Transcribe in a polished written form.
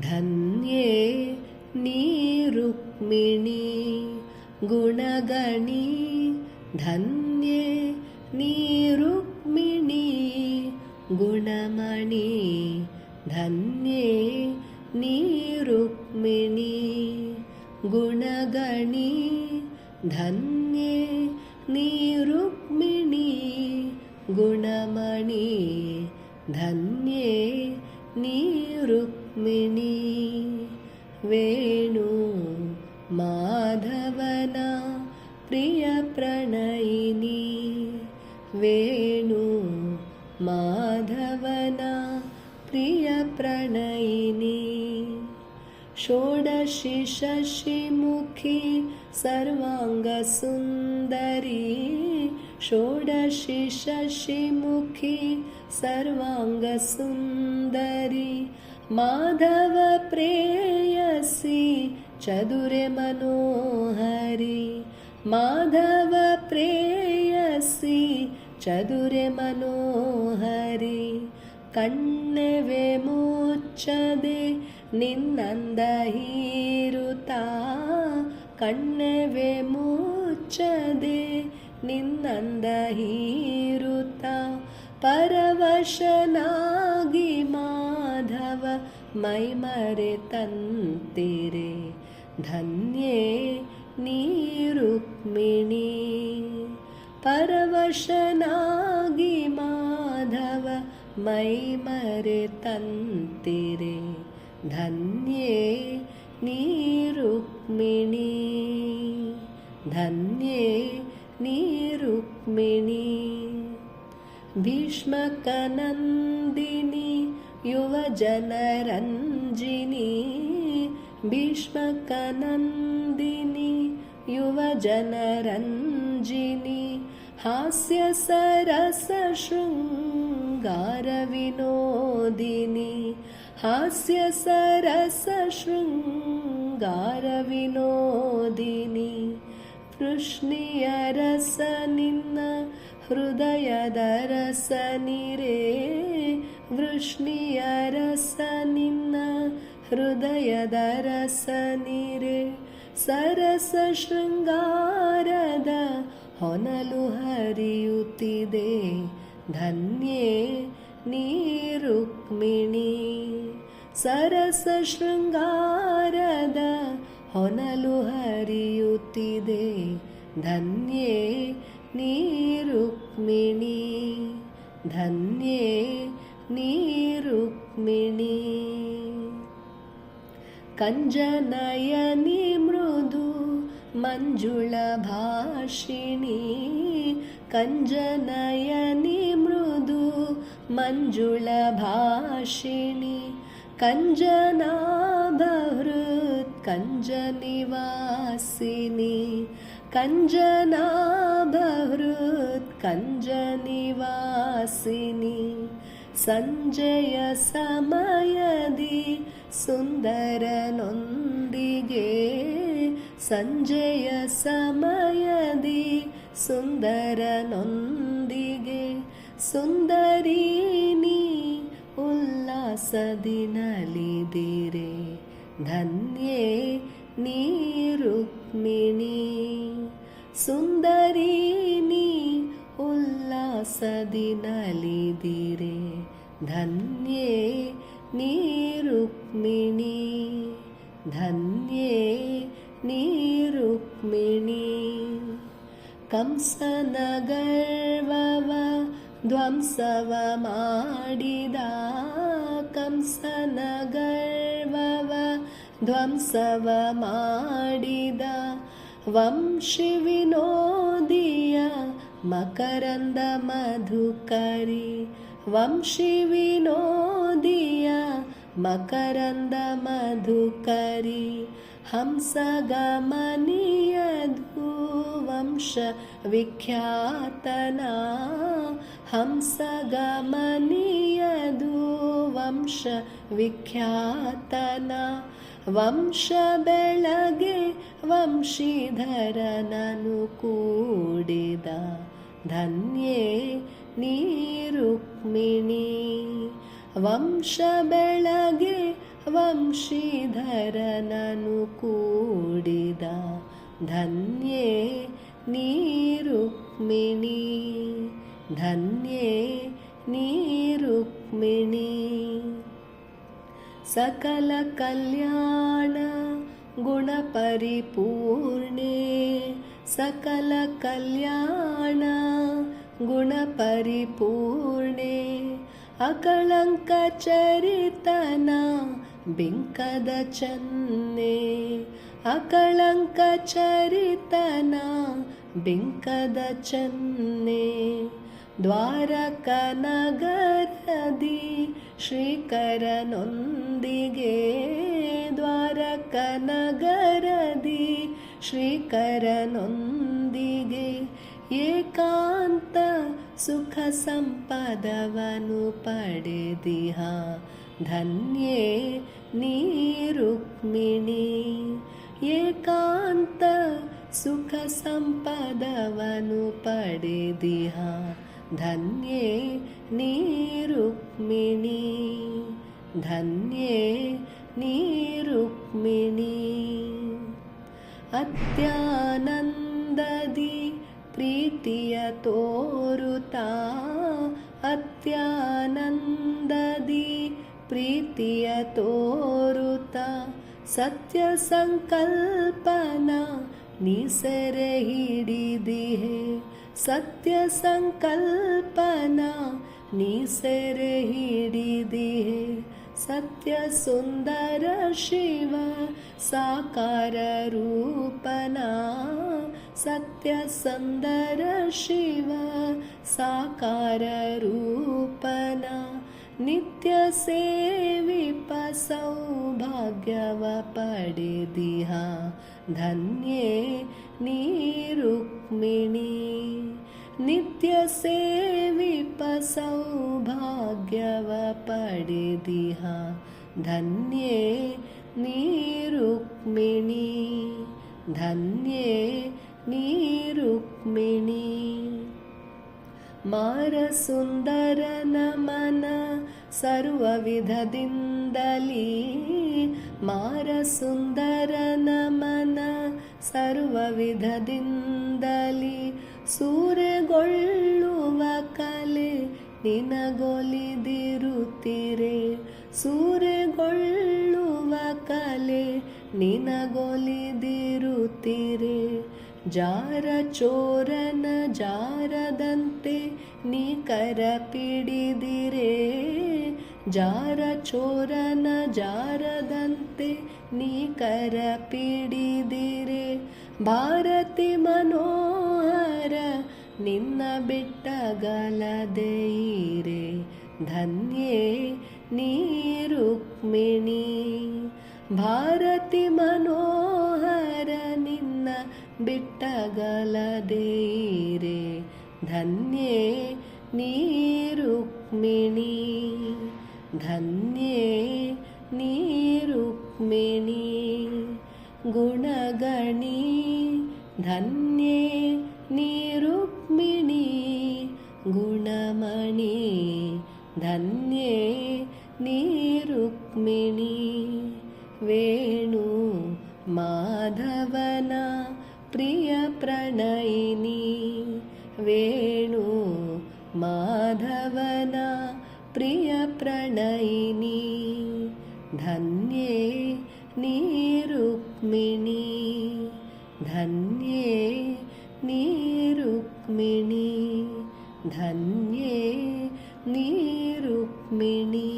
ಧನ್ಯೇ ನೀ ರುಕ್ಮಿಣಿ ಗುಣಗಣಿ ಧನ್ಯೇ ನೀ ರುಕ್ಮಿಣಿ ಗುಣಮಣಿ ಧನ್ಯೇ ನೀ ರುಕ್ಮಿಣಿ ಗುಣಗಣಿ ಧನ್ಯೇ ನೀ ರುಕ್ಮಿಣಿ ಗುಣಮಣಿ ಧನ್ಯೇ ನೀ ರುಕ್ಮಿಣಿ ವೇಣು ಮಾಧವನ ಪ್ರಿಯ ಪ್ರಣಯಿನಿ ವೇಣು ಮಾಧವನ ಪ್ರಿಯ ಪ್ರಣಯಿನಿ ಷೋಡಶಿ ಶಶಿಮುಖಿ ಸರ್ವಾಂಗ ಸುಂದರಿ ಷೋಡಶಿ ಶಶಿಮುಖಿ ಸರ್ವಾಂಗ ಸುಂದರಿ ಮಾಧವ ಪ್ರೇಯಸಿ ಚದುರೆ ಮನೋಹರಿ ಮಾಧವ ಪ್ರೇಯಸಿ ಚದುರೆ ಮನೋಹರಿ ಕಣ್ಣೆವೆ ಮುಚ್ಚದೆ ನಿನ್ನಂದ ಹೀರುತ್ತಾ ಕಣ್ಣೆವೆ ಮುಚ್ಚದೆ ನಿನ್ನಂದ ಹೀರುತ್ತಾ ಪರವಶನಾಗಿ ಮಾಧವ ಮೈಮರೆ ತಂತಿರೆ ಧನ್ಯೇ ನೀ ರುಕ್ಮಿಣಿ ಪರವಶನಾಗಿ ಮಾಧವ ಮೈಮರೆ ತಂತಿರೆ ಧನ್ಯೇ ನೀ ರುಕ್ಮಿಣಿ ಧನ್ಯೇ ನೀ ರುಕ್ಮಿಣಿ ಭೀಷ್ಮಕನಂದಿನಿ ಯುವಜನರಂಜಿನಿ ಭೀಷ್ಮಕನಂದಿನಿ ಯುವಜನರಂಜಿನಿ ಹಾಸ್ಯ ಸರಸ ಶೃಂಗಾರ ವಿನೋದಿನಿ ಹಾಸ್ಯ ಸರಸ ಶೃಂಗಾರ ವಿನೋದಿನಿ ವೃಷ್ಣಿಯ ರಸ ನಿನ್ನ ಹೃದಯದ ರಸ ನಿರೇ ವೃಷ್ಣಿಯ ರಸ ನಿನ್ನ ಹೃದಯದ ರಸ ನಿರೇ ಸರಸ ಶೃಂಗಾರದ ಹೊನಲು ಹರಿಯುತ್ತಿದೆ ಧನ್ಯೇ ನೀ ರುಕ್ಮಿಣಿ ಸರಸ ಶೃಂಗಾರದ ಹೊನಲು ಹರಿಯುತ್ತಿದೆ ಧನ್ಯೇ ನೀ ರುಕ್ಮಿಣಿ ಧನ್ಯೇ ನೀ ರುಕ್ಮಿಣಿ ಕಂಜನಯನಿ ಮೃದು ಮಂಜುಳ ಭಾಷಿಣಿ ಕಂಜನಯನಿ ಮೃದು ಮಂಜುಳ ಭಾಷಿಣಿ ಕಂಜನಾಭಹೃತ್ ಕಂಜನಿವಾಸಿನಿ ಕಂಜನಾಭಹೃತ್ ಕಂಜನಿವಾಸಿನಿ ಸಂಜಯ ಸಮಯದಿ ಸುಂದರನೊಂದಿಗೆ ಸಂಜಯ ಸಮಯದಿ ಸುಂದರನೊಂದಿಗೆ ಸುಂದರಿನಿ ಉಲ್ಲಾಸದಿ ನಲಿದಿರೆ ಧನ್ಯೇ ನೀ ರುಕ್ಮಿಣಿ ಸುಂದರಿನಿ ಉಲ್ಲಾಸದಿ ನಲಿದಿರೆ ಧನ್ಯೇ ನೀ ರುಕ್ಮಿಣಿ ಧನ್ಯೇ ನೀ ರುಕ್ಮಿಣಿ ಕಂಸನ ಗರ್ವವ ಧ್ವಂಸವ ಮಾಡಿದ ಕಂಸನ ಗರ್ವವ ಧ್ವಂಸವ ಮಾಡಿದ ವಂಶಿ ವಿನೋದಿಯ ಮಕರಂದ ಮಧುಕರಿ ವಂಶಿ ವಿನೋದಿಯ ಮಕರಂದ ಮಧುಕರಿ ಹಂಸಗಮನಿಯದು ವಂಶ ವಿಖ್ಯಾತನ ಹಂಸಗಮನಿಯದು ವಂಶ ವಿಖ್ಯಾತನ ವಂಶ ಬೆಳಗೆ ವಂಶೀಧರನನು ಕೂಡಿದ ಧನ್ಯೇ ನೀ ರುಕ್ಮಿಣಿ ವಂಶ ಬೆಳಗೆ ವಂಶೀಧರನನು ಕೂಡಿದ ಧನ್ಯೇ ನೀ ರುಕ್ಮಿಣಿ, ಧನ್ಯೇ ನೀ ರುಕ್ಮಿಣಿ. ಸಕಲ ಕಲ್ಯಾಣ ಗುಣ ಪರಿಪೂರ್ಣೆ, ಸಕಲ ಕಲ್ಯಾಣ ಗುಣ ಪರಿಪೂರ್ಣೆ. ಅಕಳಂಕ ಚರಿತನ ಬಿಂಕದ ಚನ್ನೆ, ಅಕಳಂಕ ಚರಿತನ ಬಿಂಕದ ಚನ್ನೆ. ದ್ವಾರಕ ನಗರದಿ ಶ್ರೀಕರನೊಂದಿಗೆ, ದ್ವಾರಕ ನಗರದಿ ಶ್ರೀಕರನೊಂದಿಗೆ. ಏಕಾಂತ ಸುಖ ಸಂಪದವನು ಪಡೆದಿಹ, ಧನ್ಯೇ ನೀ ರುಕ್ಮಿಣಿ. ಏಕಾಂತ ಸುಖ ಸಂಪದವನು ಪಡೆದಿಹ, ಧನ್ಯೇ ನೀ ರುಕ್ಮಿಣಿ, ಧನ್ಯೇ ನೀ ರುಕ್ಮಿಣಿ. ಅತ್ಯಾನಂದದಿ ಪ್ರೀತಿಯ ತೋರುತ್ತಾ, ಅತ್ಯಾನಂದದಿ ಪ್ರೀತಿಯ ತೋರುತ್ತಾ. ಸತ್ಯ ಸಂಕಲ್ಪನ ನೀ ಸೆರೆ ಹಿಡಿದಿಹೆ, ಸತ್ಯ ಸಂಕಲ್ಪನ ನೀ ಸೆರೆ ಹಿಡಿದಿಹೆ. ಸತ್ಯ ಸುಂದರ ಶಿವ ಸಾಕಾರ ರೂಪನ, ಸತ್ಯ ಸುಂದರ ಶಿವ ಸಾಕಾರ ರೂಪನ. ನಿತ್ಯ ಸೇವಿಪ ಸೌಭಾಗ್ಯವ ಪಡೆದಿಹ, ಧನ್ಯೇ ನೀ ರುಕ್ಮಿಣಿ. ನಿತ್ಯ ಸೇವಿಪ ಸೌಭಾಗ್ಯವ ಪಡೆದಿಹ, ಧನ್ಯೇ ನೀ ರುಕ್ಮಿಣಿ, ಧನ್ಯೇ ನೀ ರುಕ್ಮಿಣಿ. ಮಾರ ಸುಂದರನ ಮನ ಸರ್ವ ವಿಧದಿಂದಲೀ, ಮಾರ ಸುಂದರನ ಮನ ಸರ್ವ ವಿಧದಿಂದಲೀ. ಸೂರೆಗೊಳ್ಳುವ ಕಲೆ ನಿನಗೊಲಿದಿರುತ್ತಿರೆ, ಸೂರೆಗೊಳ್ಳುವ ಕಲೆ ನಿನಗೊಲಿದಿರುತ್ತಿರೆ. ಜಾರ ಚೋರನ ಜಾರದಂತೆ ನೀ ಕರ ಪಿಡಿದಿರೆ, ಜಾರ ಚೋರನ ಜಾರದಂತೆ ನೀ ಕರ ಪಿಡಿದಿರೆ. ಭಾರತಿ ಮನೋಹರ ನಿನ್ನ ಬಿಟ್ಟಗಲದೆಯಿರೆ, ಧನ್ಯೇ ನೀ ರುಕ್ಮಿಣಿ. ಭಾರತಿ ಮನೋಹರ ನಿನ್ನ ಬಿಟ್ಟಗಲದೆಯಿರೆ, ಧನ್ಯೇ ನೀ ರುಕ್ಮಿಣಿ, ಧನ್ಯೇ ನೀ ರುಕ್ಮಿಣಿ. ಗುಣಗಣಿ ಧನ್ಯೇ ನೀ ರುಕ್ಮಿಣಿ, ಗುಣಮಣಿ ಧನ್ಯೇ ನೀ ರುಕ್ಮಿಣಿ. ವೇಣು ಮಾಧವನ ಪ್ರಿಯ ಪ್ರಣಯಿನಿ, ವೇಣು ಮಾಧವನ ಪ್ರಿಯ ಪ್ರಣಯಿನಿ. ಧನ್ಯೇ ನೀ ರುಕ್ಮಿಣಿ, ಧನ್ಯೇ ನೀ ರುಕ್ಮಿಣಿ, ಧನ್ಯೇ ನೀ ರುಕ್ಮಿಣಿ.